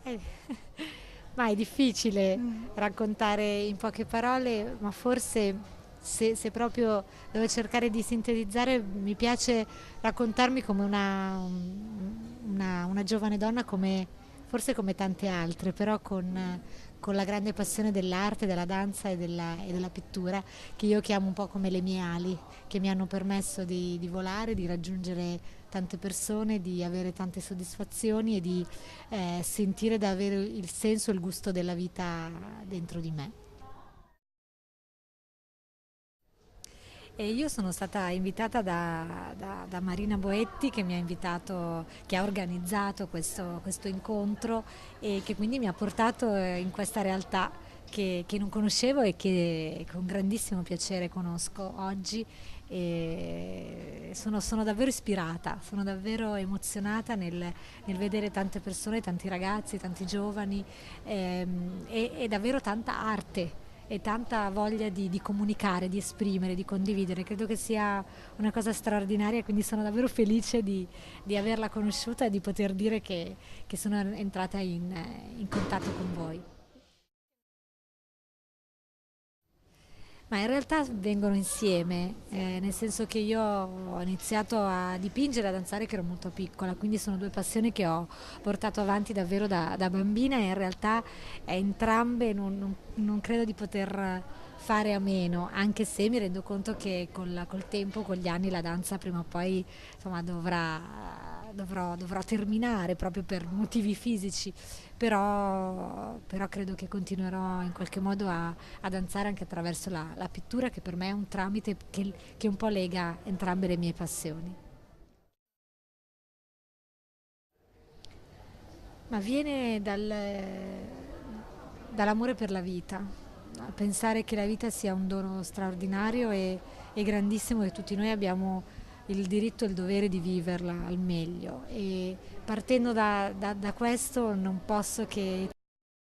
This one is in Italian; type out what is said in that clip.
Eh, ma è difficile Mm. raccontare in poche parole, ma forse se proprio devo cercare di sintetizzare, mi piace raccontarmi come una giovane donna, forse come tante altre, però con la grande passione dell'arte, della danza e della pittura, che io chiamo un po' come le mie ali, che mi hanno permesso di volare, di raggiungere tante persone, di avere tante soddisfazioni e di sentire davvero il senso e il gusto della vita dentro di me. E io sono stata invitata da Marina Boetti che mi ha invitato, che ha organizzato questo incontro e che quindi mi ha portato in questa realtà che non conoscevo e che con grandissimo piacere conosco oggi. E sono davvero ispirata, sono davvero emozionata nel vedere tante persone, tanti ragazzi, tanti giovani e davvero tanta arte e tanta voglia di comunicare, di esprimere, di condividere. Credo che sia una cosa straordinaria, quindi sono davvero felice di averla conosciuta e di poter dire che sono entrata in contatto con voi. Ma in realtà vengono insieme, nel senso che io ho iniziato a dipingere e a danzare che ero molto piccola, quindi sono due passioni che ho portato avanti davvero da bambina e in realtà entrambe non credo di poter fare a meno, anche se mi rendo conto che col tempo, con gli anni, la danza prima o poi insomma, dovrò terminare proprio per motivi fisici, però credo che continuerò in qualche modo a danzare anche attraverso la pittura, che per me è un tramite che un po' lega entrambe le mie passioni. Ma viene dall'amore per la vita, a pensare che la vita sia un dono straordinario e grandissimo, che tutti noi abbiamo il diritto e il dovere di viverla al meglio. E partendo da questo non posso che